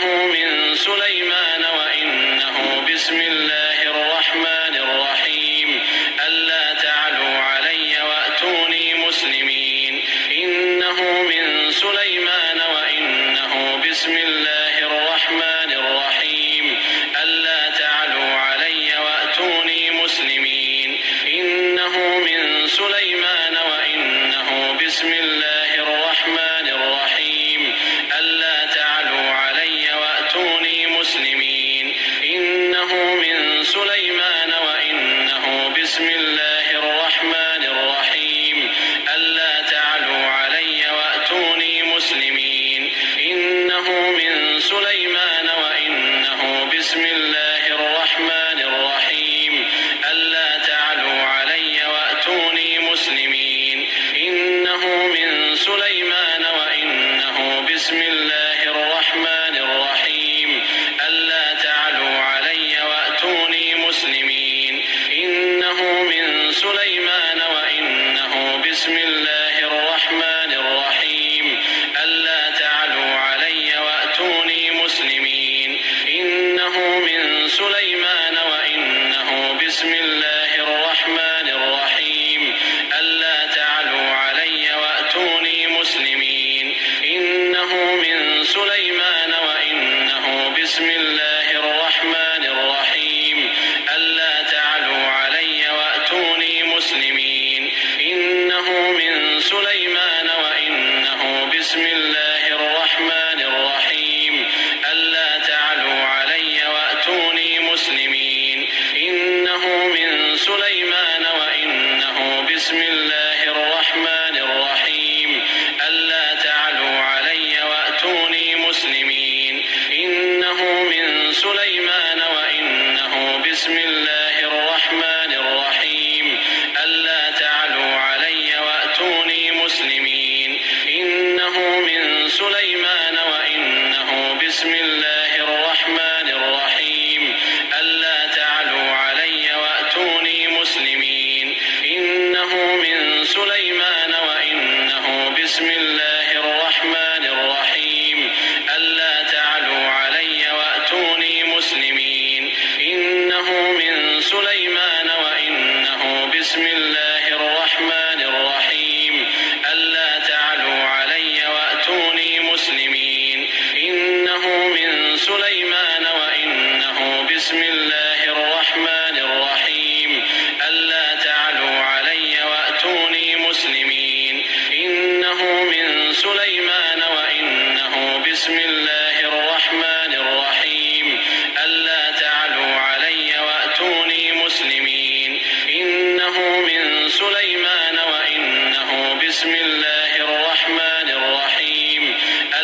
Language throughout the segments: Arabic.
إنه من سليمان وإنه بسم الله الرحمن الرحيم ألا تعلوا علي وأتوني مسلمين إنه من سليمان وإنه بسم الله الرحمن الرحيم ألا تعلوا علي وأتوني مسلمين إنه من سليمان وإنه بسم الله الرحمن الرحيم ألا تعلوا علي وأتوني مسلمين إنه من سليمان وإنه بسم الله الرحمن الرحيم ألا تعلوا علي وأتوني مسلمين إنه من سليمان وإنه بسم الله الرحمن الرحيم ألا تعلوا علي وأتوني مسلمين إنه من سليمان وإنه بسم الله الرحمن الرحيم ألا تعلوا علي وأتوني مسلمين إنه من سليمان وإنه بسم الله الرحمن الرحيم ألا تعلوا علي وأتوني مسلمين إنه من سليمان وإنه بسم الله الرحمن الرحيم ألا تعلوا علي وأتوني مسلمين إنه من سليمان وإنه بسم الله الرحمن الرحيم ألا تعلوا علي وأتوني مسلمين إنه من سليمان وإنه بسم الله الرحمن الرحيم ألا تعلوا علي وأتوني مسلمين إنه من سليمان وإنه بسم الله الرحمن الرحيم ألا تعلوا علي وأتوني مسلمين إنه من سليمان وإنه بسم الله الرحمن الرحيم ألا تعلوا علي وأتوني مسلمين إنه من سليمان وإنه بسم الله الرحمن الرحيم ألا تعلوا علي وأتوني مسلمين إنه من سليمان وإنه بسم الله الرحمن الرحيم ألا تعلوا علي وأتوني مسلمين إنه من سليمان وإنه بسم الله الرحمن الرحيم ألا تعلوا علي وأتوني مسلمين إنه من سليمان وإنه بسم الله الرحمن الرحيم ألا تعلوا علي وأتوني مسلمين إنه من سليمان وإنه بسم الله الرحمن الرحيم ألا تعلوا علي وأتوني مسلمين إنه من سليمان وإنه بسم الله الرحمن الرحيم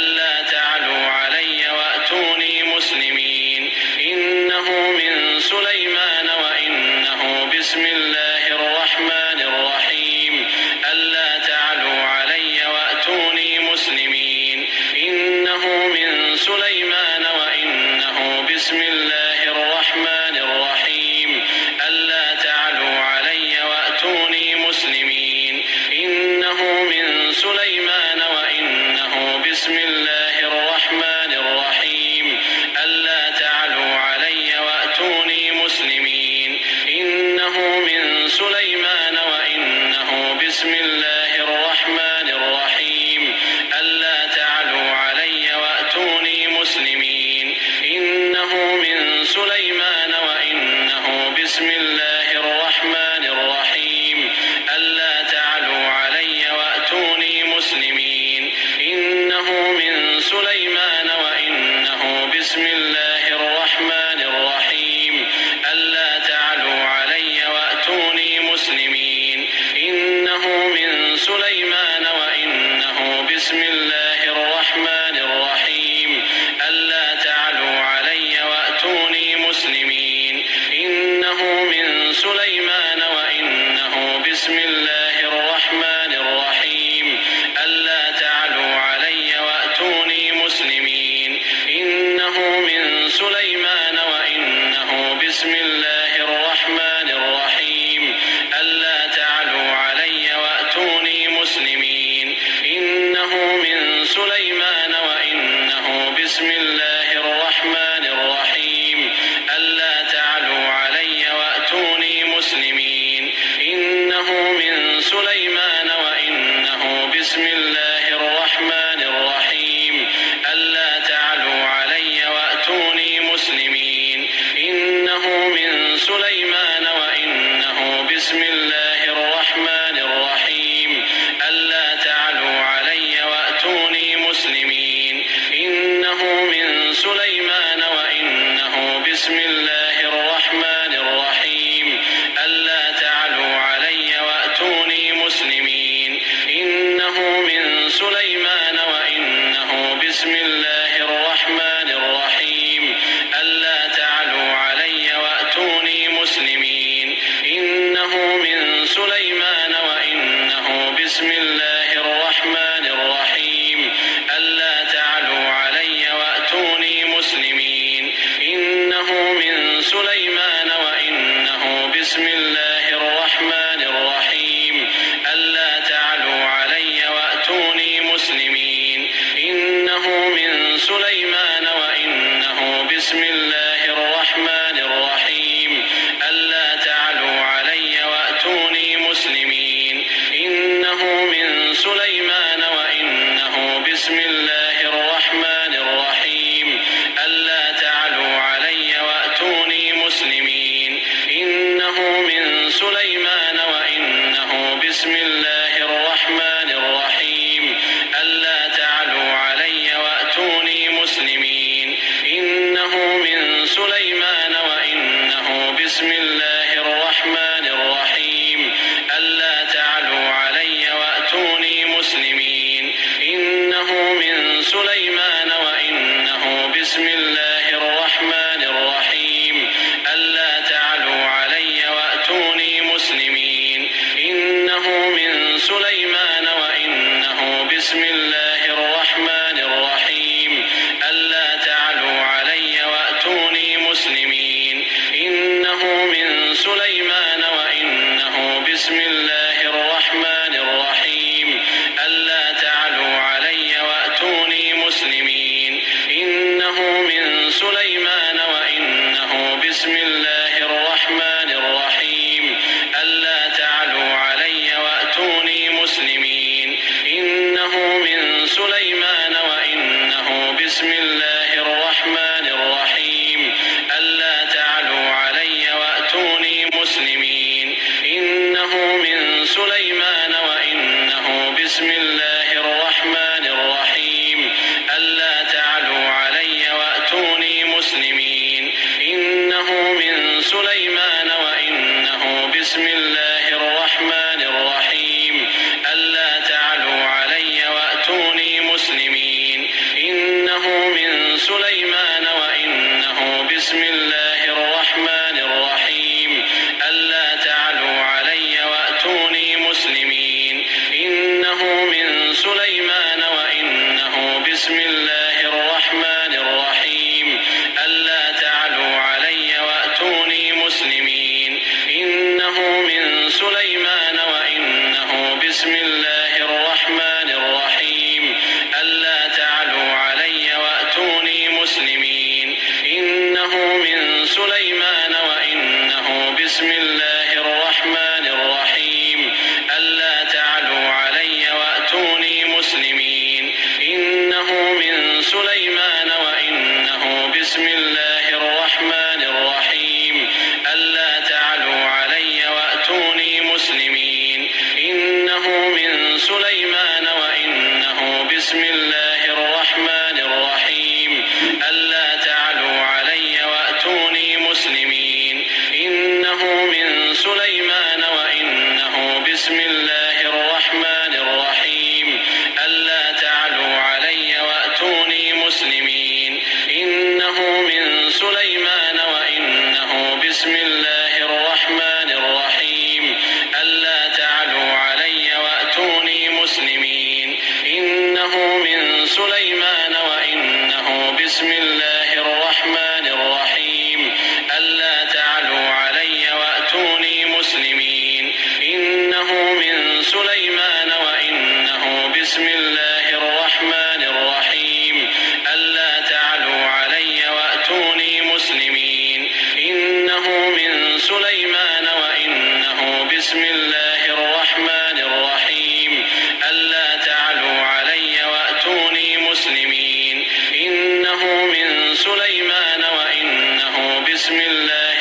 ألا تعلوا علي وأتوني مسلمين إنه من سليمان وإنه بسم الله الرحمن الرحيم ألا تعلوا علي وأتوني مسلمين إنه من سليمان وإنه بسم الله الرحمن الرحيم ألا تعلوا علي وأتوني مسلمين إنه من سليمان وإنه بسم الله الرحمن الرحيم ألا تعلوا علي وأتوني مسلمين إنه من سليمان وإنه بسم الله الرحمن الرحيم ألا تعلوا علي وأتوني مسلمين إنه من سليمان وإنه بسم الله الرحمن الرحيم ألا تعلوا علي وأتوني مسلمين إنه من سليمان وإنه بسم الله الرحمن الرحيم ألا تعلوا علي وأتوني مسلمين إنه من سليمان وإنه بسم الله الرحمن الرحيم ألا تعلوا علي وأتوني مسلمين إنه من سليمان وإنه بسم الله الرحمن الرحيم ألا تعلوا علي وأتوني مسلمين إنه من سليمان وإنه بسم الله الرحمن الرحيم ألا تعلوا علي وأتوني مسلمين إنه من سليمان وإنه بسم الله الرحمن إنه من سليمان وإنه بسم الله الرحمن الرحيم ألا تعلوا علي وأتوني مسلمين إنه من سليمان وإنه بسم الله الرحمن الرحيم ألا تعلوا علي وأتوني مسلمين إنه من سليمان وإنه بسم الله الرحمن الرحيم ألا تعلوا علي وأتوني مسلمين إنه من سليمان وإنه بسم الله الرحمن الرحيم ألا تعلوا علي وأتوني مسلمين إنه من سليمان وإنه بسم الله الرحمن الرحيم ألا تعلوا علي وأتوني مسلمين إنه من سليمان وإنه بسم الله الرحمن الرحيم ألا تعلوا علي وأتوني مسلمين إنه من سليمان وإنه بسم الله الرحمن الرحيم ألا تعلوا علي وأتوني مسلمين إنه من سليمان وإنه بسم الله الرحمن الرحيم ألا تعلوا علي وأتوني مسلمين إنه من سليمان وإنه بسم الله الرحمن الرحيم ألا تعلوا علي وأتوني مسلمين إنه من سليمان وإنه بسم الله الرحمن الرحيم ألا تعلوا علي وأتوني مسلمين إنه من سليمان وإنه بسم الله الرحمن الرحيم ألا تعلوا علي وأتوني مسلمين إنه من سليمان وإنه بسم الله الرحمن الرحيم ألا تعلوا علي وأتوني مسلمين إنه من سليمان وإنه بسم الله الرحمن الرحيم ألا تعلوا علي وأتوني مسلمين إنه من سليمان وإنه بسم الله الرحمن الرحيم ألا تعلوا علي وأتوني مسلمين إنه من سليمان وإنه بسم الله الرحمن الرحيم ألا تعلوا علي وأتوني مسلمين إنه من سليمان وإنه بسم الله الرحمن الرحيم ألا تعلوا علي وأتوني مسلمين إنه من سليمان وإنه بسم الله الرحمن الرحيم ألا تعلوا علي وأتوني مسلمين إنه من سليمان وإنه بسم الله الرحمن الرحيم ألا تعلوا علي وأتوني مسلمين إنه من سليمان وإنه بسم الله الرحمن الرحيم ألا تعلوا علي وأتوني مسلمين إنه من سليمان وإنه بسم الله الرحمن الرحيم ألا تعلوا علي وأتوني مسلمين إنه من سليمان وإنه بسم الله الرحمن الرحيم ألا تعلوا علي وأتوني مسلمين إنه من سليمان وإنه بسم الله الرحمن الرحيم ألا تعلوا علي وأتوني مسلمين إنه من سليمان وإنه بسم الله الرحمن الرحيم ألا تعلوا علي وأتوني مسلمين إنه من سليمان وإنه بسم الله الرحمن الرحيم ألا تعلوا علي وأتوني مسلمين إنه من سليمان وإنه بسم الله الرحمن الرحيم ألا تعلوا علي وأتوني مسلمين إنه من سليمان وإنه بسم الله الرحمن الرحيم ألا تعلوا علي وأتوني مسلمين إنه من سليمان وإنه بسم الله الرحمن الرحيم ألا تعلوا علي وأتوني مسلمين إنه من سليمان وإنه بسم الله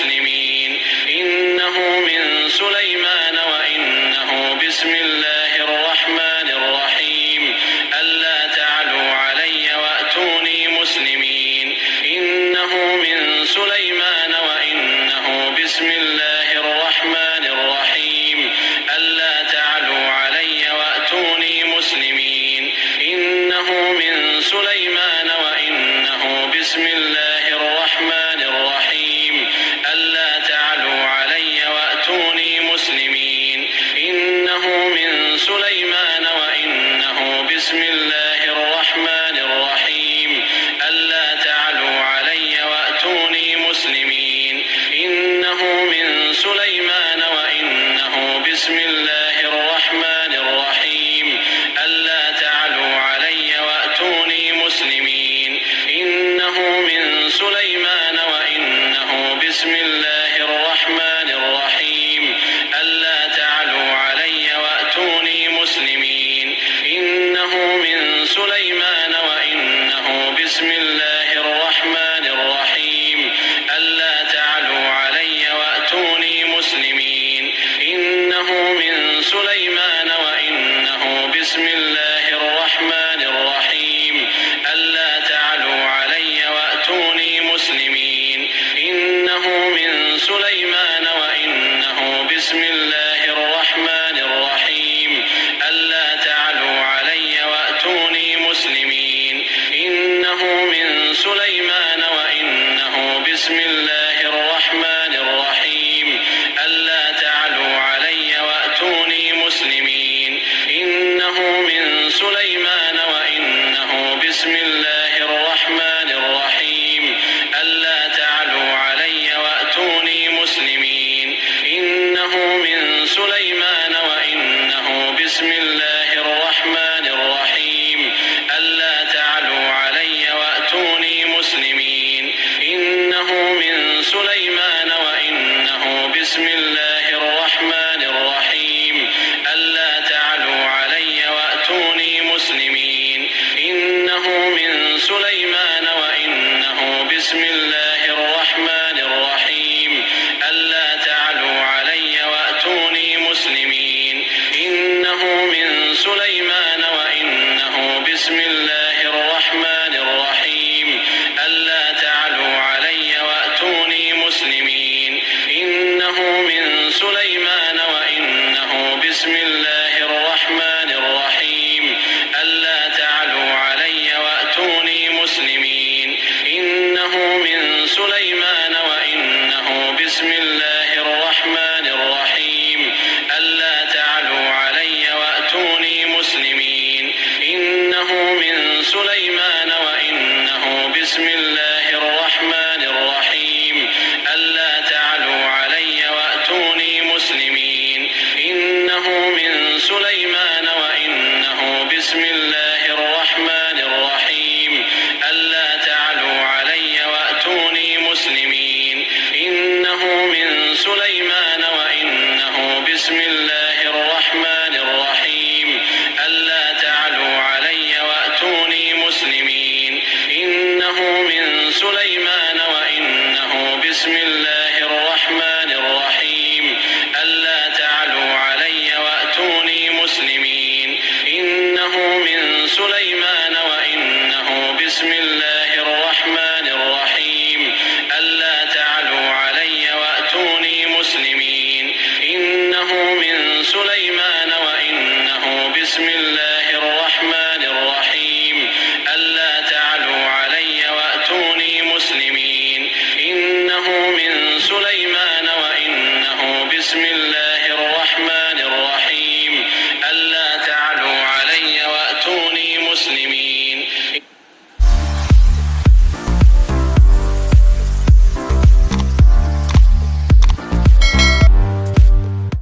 مسلمين إنه من سليمان وإنه بسم الله الرحمن الرحيم ألا تعلوا علي وأتوني مسلمين إنه من سليمان وإنه بسم الله الرحمن الرحيم ألا تعلوا علي وأتوني مسلمين إنه من سليمان وإنه بسم الله الرحمن الرحيم ألا تعلوا علي وأتوني مسلمين إنه من سليمان وإنه بسم الله الرحمن الرحيم ألا تعلوا علي وأتوني مسلمين إنه من سليمان وإنه بسم الله الرحمن الرحيم ألا تعلوا علي وأتوني مسلمين إنه من سليمان وإنه بسم الله الرحمن الرحيم ألا تعلوا علي وأتوني مسلمين إنه من سليمان وإنه بسم الله الرحمن الرحيم ألا تعلوا علي وأتوني مسلمين إنه من سليمان وإنه بسم الله الرحمن الرحيم ألا تعلوا علي وأتوني مسلمين إنه من سليمان وإنه بسم الله الرحمن الرحيم ألا تعلوا علي وأتوني مسلمين إنه من سليمان وإنه بسم الله الرحمن الرحيم ألا تعلوا علي وأتوني مسلمين إنه من سليمان وإنه بسم الله الرحمن الرحيم ألا تعلوا علي وأتوني مسلمين إنه من سليمان وإنه بسم الله الرحمن الرحيم ألا تعلوا علي وأتوني مسلمين إنه من سليمان وإنه بسم الله الرحمن الرحيم ألا تعلوا علي وأتوني مسلمين إنه من سليمان وإنه بسم الله الرحمن الرحيم ألا تعلوا علي وأتوني مسلمين إنه من سليمان وإنه بسم الله الرحمن الرحيم ألا تعلوا علي وأتوني مسلمين إنه من سليمان وإنه بسم الله الرحمن الرحيم ألا تعلوا علي وأتوني مسلمين إنه من سليمان وإنه بسم الله الرحمن الرحيم ألا تعلوا علي وأتوني مسلمين إنه من سليمان وإنه بسم الله الرحمن الرحيم ألا تعلوا علي وأتوني مسلمين إنه من سليمان وإنه بسم الله الرحمن الرحيم ألا تعلوا علي وأتوني مسلمين إنه من سليمان